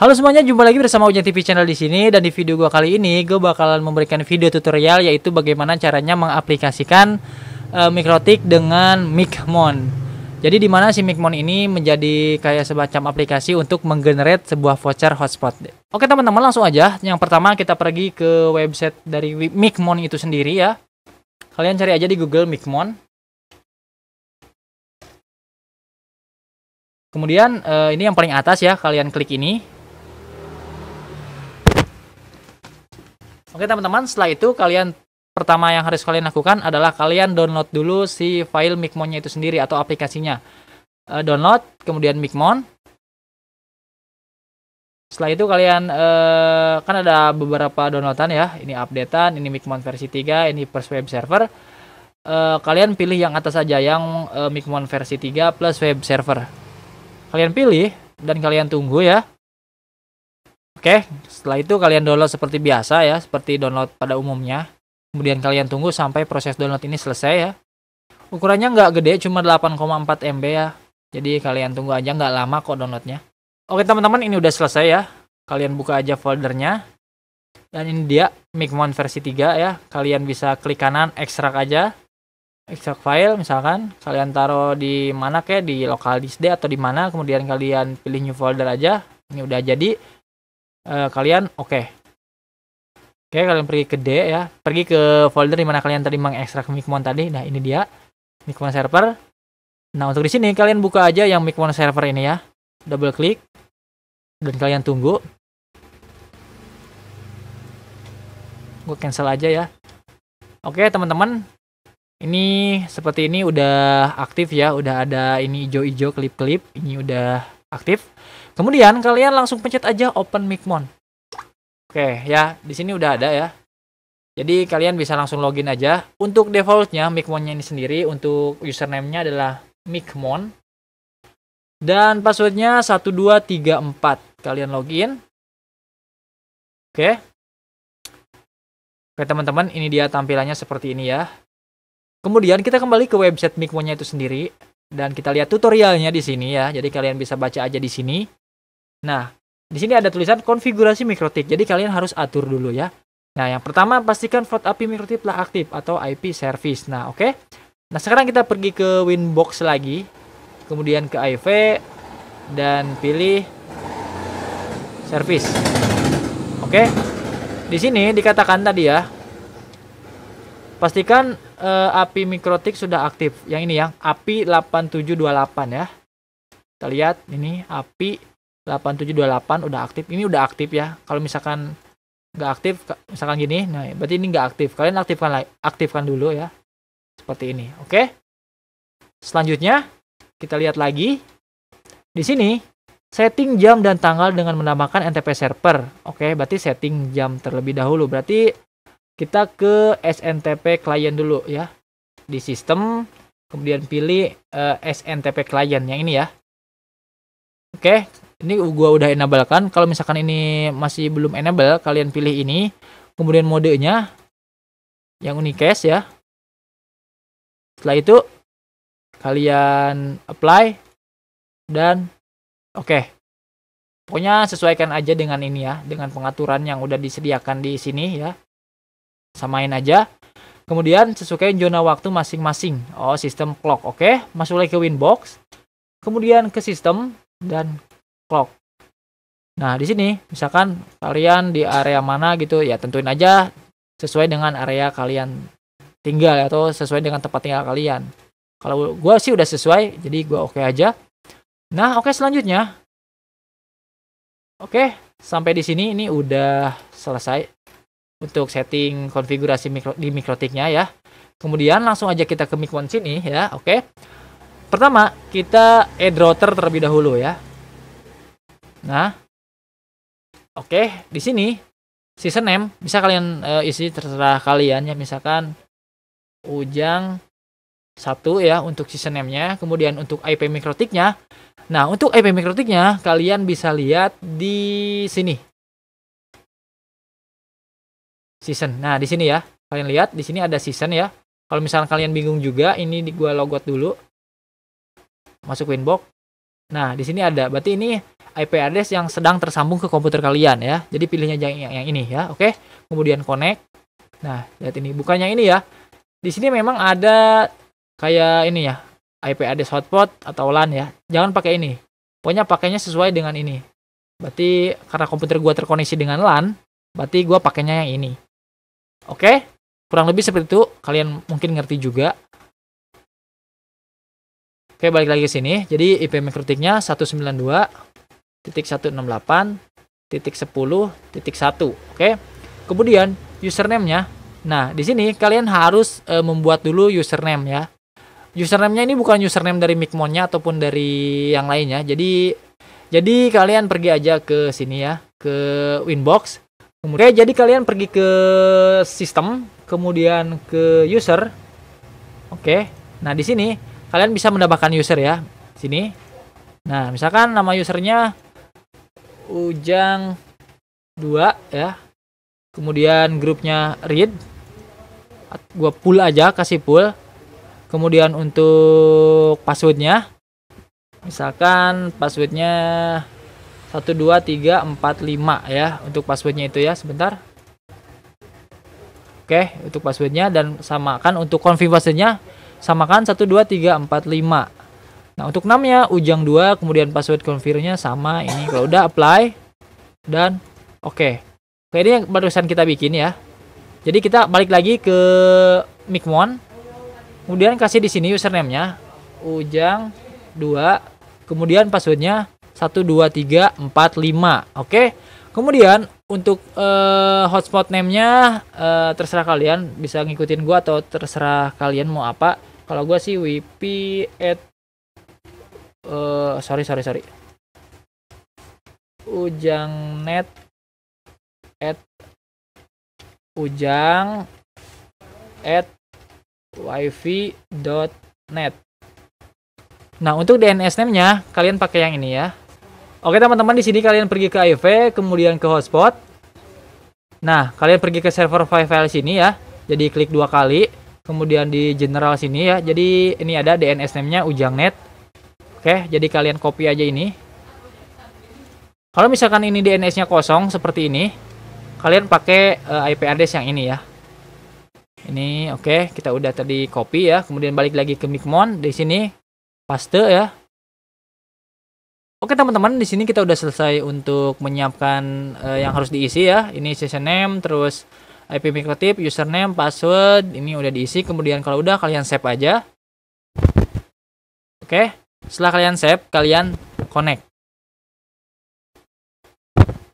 Halo semuanya, jumpa lagi bersama Ujang TV Channel di sini, dan di video gua kali ini gue bakalan memberikan video tutorial yaitu bagaimana caranya mengaplikasikan Mikrotik dengan Micmon. Jadi di mana si Micmon ini menjadi kayak semacam aplikasi untuk menggenerate sebuah voucher hotspot. Oke teman-teman, langsung aja. Yang pertama kita pergi ke website dari Micmon itu sendiri ya. Kalian cari aja di Google Micmon. Kemudian ini yang paling atas ya, kalian klik ini. Oke teman-teman, setelah itu pertama yang harus kalian lakukan adalah kalian download dulu si file Micmonnya itu sendiri atau aplikasinya. Download, kemudian Micmon. Setelah itu kalian kan ada beberapa downloadan ya. Ini updatean, ini Micmon versi 3, ini first web server. Kalian pilih yang atas saja, yang Micmon versi 3 plus web server. Kalian pilih dan kalian tunggu ya. Oke, setelah itu kalian download seperti biasa ya, seperti download pada umumnya. Kemudian kalian tunggu sampai proses download ini selesai ya. Ukurannya nggak gede, cuma 8,4 MB ya. Jadi kalian tunggu aja, nggak lama kok downloadnya. Oke teman-teman, ini udah selesai ya. Kalian buka aja foldernya. Dan ini dia, Micmon versi 3 ya. Kalian bisa klik kanan, ekstrak aja. Ekstrak file misalkan. Kalian taruh di mana kayak, di local disk D atau di mana. Kemudian kalian pilih new folder aja. Ini udah jadi. Kalian oke, kalian pergi ke D ya, pergi ke folder dimana kalian tadi mengekstrak Micmon tadi. Nah ini dia Micmon server. Nah untuk di sini kalian buka aja yang Micmon server ini ya, double klik dan kalian tunggu. Gue cancel aja ya. Oke teman-teman, ini seperti ini udah aktif ya, udah ada ini hijau-hijau klip-klip, ini udah aktif. Kemudian kalian langsung pencet aja open Micmon. Oke ya, di sini udah ada ya. Jadi kalian bisa langsung login aja. Untuk defaultnya Micmonnya ini sendiri, untuk username-nya adalah Micmon. Dan passwordnya 1234. Kalian login. Oke. Oke teman-teman, ini dia tampilannya seperti ini ya. Kemudian kita kembali ke website Micmonnya itu sendiri. Dan kita lihat tutorialnya di sini ya. Jadi kalian bisa baca aja di sini. Nah, di sini ada tulisan konfigurasi Mikrotik. Jadi kalian harus atur dulu ya. Nah, yang pertama pastikan VoIP API Mikrotik telah aktif atau IP service. Nah, oke. Nah, sekarang kita pergi ke Winbox lagi. Kemudian ke IV dan pilih service. Oke. Di sini dikatakan tadi ya. Pastikan API Mikrotik sudah aktif. Yang ini ya, API 8728 ya. Kita lihat ini API 8728 udah aktif. Ini udah aktif ya. Kalau misalkan nggak aktif, misalkan gini, nah berarti ini nggak aktif. Kalian aktifkan dulu ya. Seperti ini. Oke. Selanjutnya kita lihat lagi. Di sini setting jam dan tanggal dengan menambahkan NTP server. Oke, berarti setting jam terlebih dahulu. Berarti kita ke SNTP client dulu ya. Di sistem, kemudian pilih SNTP client yang ini ya. Oke, ini gua udah enable kan. Kalau misalkan ini masih belum enable, kalian pilih ini. Kemudian modenya yang unicast ya. Setelah itu kalian apply dan oke. Pokoknya sesuaikan aja dengan ini ya, dengan pengaturan yang udah disediakan di sini ya. Samain aja. Kemudian sesuaikan zona waktu masing-masing. Oh, sistem clock. Oke, masuk lagi ke Winbox. Kemudian ke sistem dan clock. Nah, di sini misalkan kalian di area mana gitu ya, tentuin aja sesuai dengan area kalian tinggal atau sesuai dengan tempat tinggal kalian. Kalau gua sih udah sesuai, jadi gua oke aja. Nah, oke selanjutnya. Oke, sampai di sini ini udah selesai untuk setting konfigurasi di Mikrotiknya ya. Kemudian langsung aja kita ke Micmon sini ya. Oke. Pertama, kita add router terlebih dahulu ya. Nah, oke, di sini season name bisa kalian isi terserah kalian ya. Misalkan Ujang 1 ya untuk season name-nya. Kemudian untuk IP Mikrotiknya. Nah, untuk IP Mikrotiknya kalian bisa lihat di sini. Season. Nah, di sini ya. Kalian lihat di sini ada season ya. Kalau misalkan kalian bingung juga, ini gua logout dulu. Masuk Winbox. Nah, di sini ada. Berarti ini IP address yang sedang tersambung ke komputer kalian ya. Jadi pilihnya yang ini ya. Oke. Kemudian connect. Nah, lihat ini. Bukan yang ini ya. Di sini memang ada kayak ini ya. IP address hotspot atau LAN ya. Jangan pakai ini. Pokoknya pakainya sesuai dengan ini. Berarti karena komputer gua terkoneksi dengan LAN, berarti gua pakainya yang ini. Oke. Kurang lebih seperti itu. Kalian mungkin ngerti juga. Oke, balik lagi ke sini. Jadi IP MikroTik-nya 192.168.10.1. Oke. Kemudian username-nya. Nah, di sini kalian harus membuat dulu username ya. Username-nya ini bukan username dari Mikmon-nya ataupun dari yang lainnya. Jadi kalian pergi aja ke sini ya, ke Winbox. Oke, jadi kalian pergi ke sistem, kemudian ke user. Oke. Nah, di sini kalian bisa mendapatkan user ya. Sini. Nah, misalkan nama usernya Ujang 2 ya. Kemudian grupnya read. Gua pull aja, kasih pull. Kemudian untuk passwordnya, misalkan passwordnya 12345 ya. Untuk passwordnya itu ya, sebentar. Oke, untuk passwordnya dan samakan untuk konfigurasinya. Samakan 12345. Nah, untuk namanya Ujang 2, kemudian password confirmnya sama ini. Kalau udah apply dan oke. Oke, ini yang barusan kita bikin ya. Jadi kita balik lagi ke Mikmon. Kemudian kasih di sini username-nya Ujang 2, kemudian passwordnya 12345. Oke. Kemudian untuk hotspot name-nya terserah kalian, bisa ngikutin gua atau terserah kalian mau apa. Kalau gua sih WP at sorry. Ujangnet at ujang at wifi.net. Nah, untuk DNS name-nya kalian pakai yang ini ya. Oke teman-teman, di sini kalian pergi ke AV, kemudian ke hotspot. Nah, kalian pergi ke server file sini ya. Jadi klik 2 kali, kemudian di general sini ya. Jadi ini ada DNS name-nya Ujangnet. Oke, jadi kalian copy aja ini. Kalau misalkan ini DNS-nya kosong seperti ini, kalian pakai IP address yang ini ya. Ini oke, kita udah tadi copy ya. Kemudian balik lagi ke Mikmon, di sini paste ya. Oke teman-teman, di sini kita udah selesai untuk menyiapkan yang harus diisi ya. Ini session name, terus IP MikroTik, username, password, ini udah diisi. Kemudian kalau udah kalian save aja. Oke, setelah kalian save, kalian connect.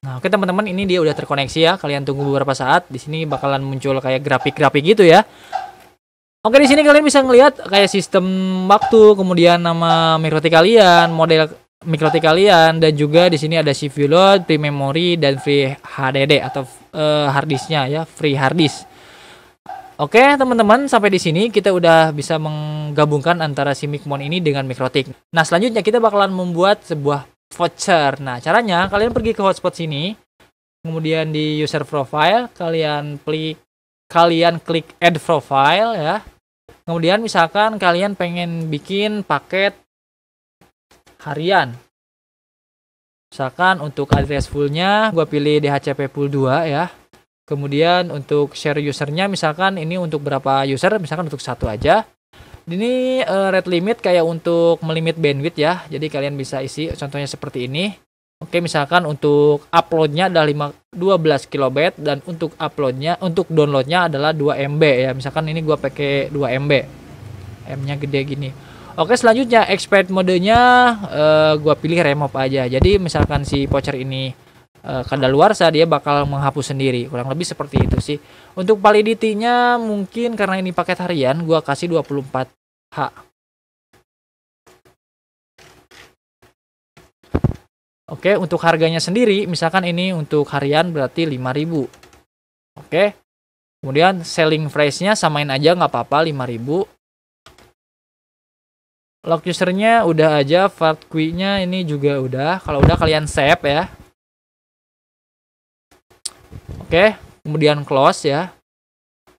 Nah, oke teman-teman, ini dia udah terkoneksi ya. Kalian tunggu beberapa saat. Di sini bakalan muncul kayak grafik-grafik gitu ya. Oke, di sini kalian bisa ngelihat kayak sistem waktu, kemudian nama MikroTik kalian, model MikroTik kalian, dan juga di sini ada CPU load, free memory, dan free HDD atau harddisknya ya, free harddisk. Oke teman-teman, sampai di sini kita udah bisa menggabungkan antara si Mikmon ini dengan MikroTik. Nah, selanjutnya kita bakalan membuat sebuah voucher. Nah, caranya kalian pergi ke hotspot sini, kemudian di user profile kalian klik add profile ya. Kemudian misalkan kalian pengen bikin paket harian. Misalkan untuk address fullnya gue pilih DHCP pool 2 ya. Kemudian untuk share usernya misalkan ini untuk berapa user, misalkan untuk 1 aja. Ini rate limit kayak untuk melimit bandwidth ya. Jadi kalian bisa isi contohnya seperti ini. Oke, misalkan untuk uploadnya adalah 12 KB dan untuk downloadnya adalah 2 MB ya. Misalkan ini gua pakai 2 MB. M-nya gede gini. Oke, selanjutnya expert modenya gua pilih remove aja. Jadi misalkan si voucher ini kadaluarsa, dia bakal menghapus sendiri. Kurang lebih seperti itu sih. Untuk validity-nya mungkin karena ini paket harian, gua kasih 24H. Oke, untuk harganya sendiri, misalkan ini untuk harian berarti 5.000. Oke. Kemudian selling price-nya samain aja nggak apa-apa 5.000. Log usernya udah aja, fart queue-nya ini juga udah. Kalau udah kalian save ya. Oke, kemudian close ya.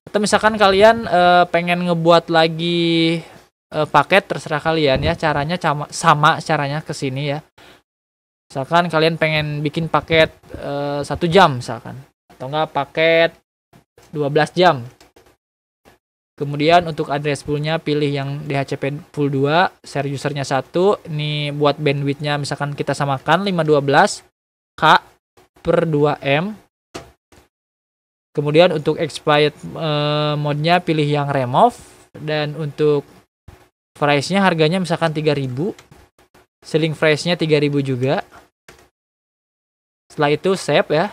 Atau misalkan kalian pengen ngebuat lagi paket, terserah kalian ya. Caranya sama caranya ke sini ya. Misalkan kalian pengen bikin paket 1 jam misalkan, atau enggak paket 12 jam. Kemudian untuk address poolnya pilih yang DHCP pool 2, share usernya 1. Ini buat bandwidthnya misalkan kita samakan 512 K per 2M. Kemudian untuk expired mode-nya pilih yang remove. Dan untuk price-nya harganya misalkan 3000. Selling price-nya 3000 juga. Setelah itu save ya.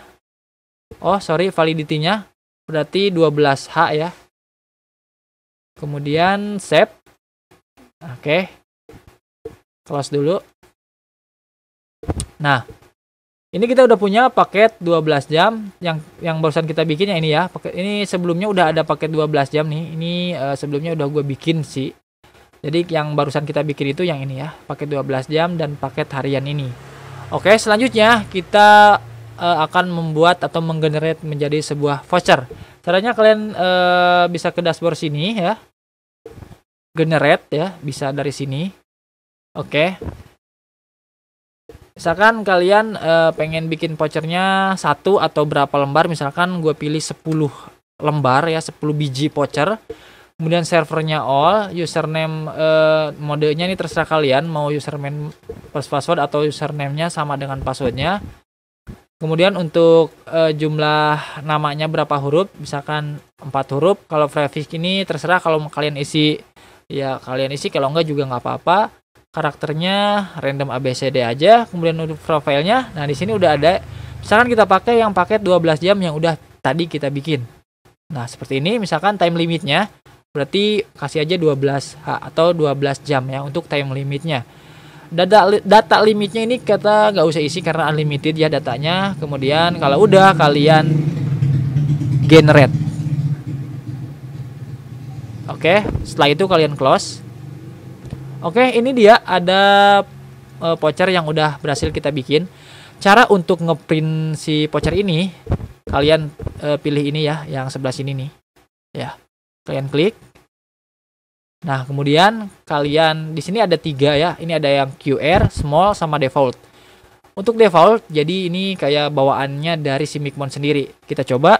Oh sorry, validity-nya berarti 12H ya. Kemudian save. Oke. Close dulu. Nah, ini kita udah punya paket 12 jam yang barusan kita bikin yang ini ya. Paket ini sebelumnya udah ada paket 12 jam nih. Ini sebelumnya udah gue bikin sih. Jadi yang barusan kita bikin itu yang ini ya, paket 12 jam dan paket harian ini. Oke, selanjutnya kita akan membuat atau menggenerate menjadi sebuah voucher. Caranya kalian bisa ke dashboard sini ya. Generate ya, bisa dari sini. Oke. Misalkan kalian pengen bikin vouchernya 1 atau berapa lembar, misalkan gue pilih 10 lembar ya, 10 biji voucher. Kemudian servernya all, username modenya ini terserah kalian, mau username plus password atau username-nya sama dengan passwordnya. Kemudian untuk jumlah namanya berapa huruf, misalkan 4 huruf. Kalau prefix ini terserah, kalau kalian isi ya kalian isi, kalau enggak juga nggak apa-apa. Karakternya random ABCD aja. Kemudian untuk profilnya, nah di sini udah ada. Misalkan kita pakai yang paket 12 jam yang udah tadi kita bikin. Nah seperti ini, misalkan time limitnya berarti kasih aja 12H atau 12 jam ya untuk time limitnya. Data limitnya ini kita nggak usah isi karena unlimited ya datanya. Kemudian kalau udah kalian generate. Oke, setelah itu kalian close. Oke, ini dia ada voucher yang udah berhasil kita bikin. Cara untuk ngeprint si voucher ini, kalian pilih ini ya, yang sebelah sini nih. Ya, kalian klik. Nah, kemudian kalian di sini ada 3 ya. Ini ada yang QR, small, sama default. Untuk default, jadi ini kayak bawaannya dari si Micmon sendiri. Kita coba.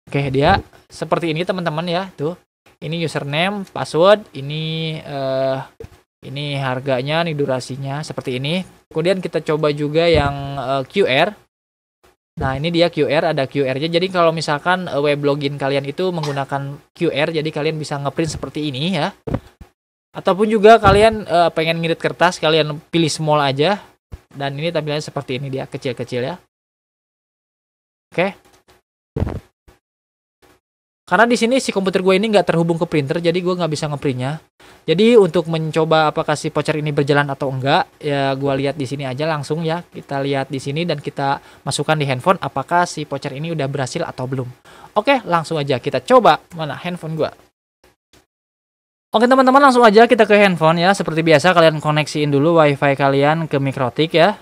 Oke, dia seperti ini teman-teman ya, tuh. Ini username, password, ini harganya, ini durasinya seperti ini. Kemudian kita coba juga yang QR. Nah, ini dia QR, ada QR-nya. Jadi kalau misalkan web login kalian itu menggunakan QR, jadi kalian bisa ngeprint seperti ini ya. Ataupun juga kalian pengen ngirit kertas, kalian pilih small aja. Dan ini tampilannya seperti ini dia, kecil-kecil ya. Oke. Karena di sini si komputer gue ini nggak terhubung ke printer, jadi gue nggak bisa ngeprintnya. Jadi untuk mencoba apakah si voucher ini berjalan atau enggak, ya gue lihat di sini aja langsung ya. Kita lihat di sini dan kita masukkan di handphone apakah si voucher ini udah berhasil atau belum. Oke, langsung aja kita coba. Mana handphone gue? Oke teman-teman, langsung aja kita ke handphone ya. Seperti biasa kalian koneksiin dulu wifi kalian ke Mikrotik ya.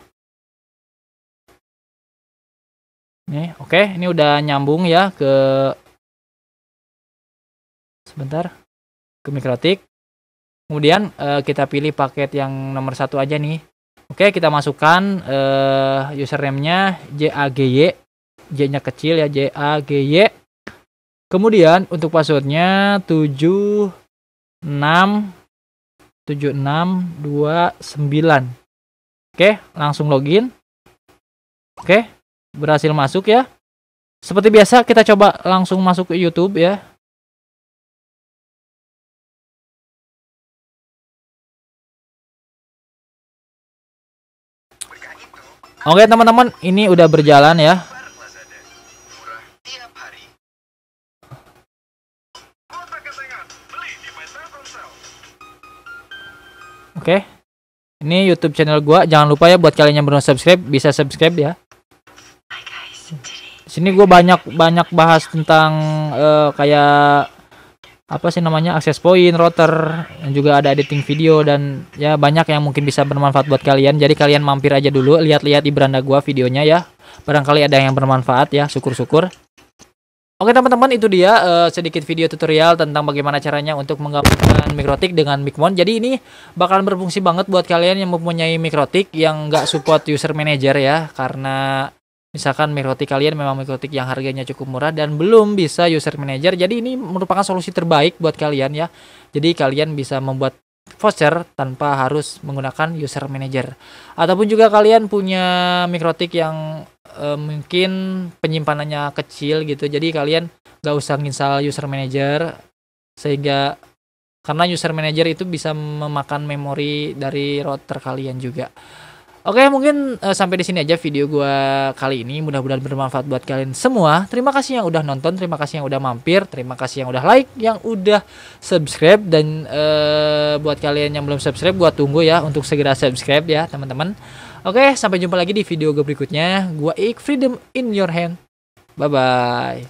Nih, oke, ini udah nyambung ya ke sebentar ke Mikrotik. Kemudian kita pilih paket yang nomor 1 aja nih. Oke, kita masukkan username-nya JAGY, J-nya kecil ya, JAGY. Kemudian untuk passwordnya 7629. Oke, langsung login. Oke, berhasil masuk ya. Seperti biasa kita coba langsung masuk ke YouTube ya. Oke teman-teman, ini udah berjalan ya. Oke, ini YouTube channel gua. Jangan lupa ya buat kalian yang belum subscribe, bisa subscribe ya. Di sini gua banyak bahas tentang kayak apa sih namanya, access point, router, dan juga ada editing video, dan ya banyak yang mungkin bisa bermanfaat buat kalian. Jadi kalian mampir aja dulu, lihat-lihat di beranda gua videonya ya. Barangkali ada yang bermanfaat ya, syukur-syukur. Oke teman-teman, itu dia sedikit video tutorial tentang bagaimana caranya untuk menggabungkan Mikrotik dengan Micmon. Jadi ini bakalan berfungsi banget buat kalian yang mempunyai Mikrotik yang nggak support user manager ya. Karena misalkan Mikrotik kalian memang Mikrotik yang harganya cukup murah dan belum bisa user manager. Jadi ini merupakan solusi terbaik buat kalian ya. Jadi kalian bisa membuat voucher tanpa harus menggunakan user manager. Ataupun juga kalian punya Mikrotik yang mungkin penyimpanannya kecil gitu, jadi kalian gak usah install user manager, sehingga karena user manager itu bisa memakan memori dari router kalian juga. Oke, mungkin sampai di sini aja video gua kali ini. Mudah-mudahan bermanfaat buat kalian semua. Terima kasih yang udah nonton, terima kasih yang udah mampir, terima kasih yang udah like, yang udah subscribe, dan buat kalian yang belum subscribe, gua tunggu ya untuk segera subscribe ya teman-teman. Oke, sampai jumpa lagi di video gue berikutnya. Gua Ik, freedom in your hand. Bye bye.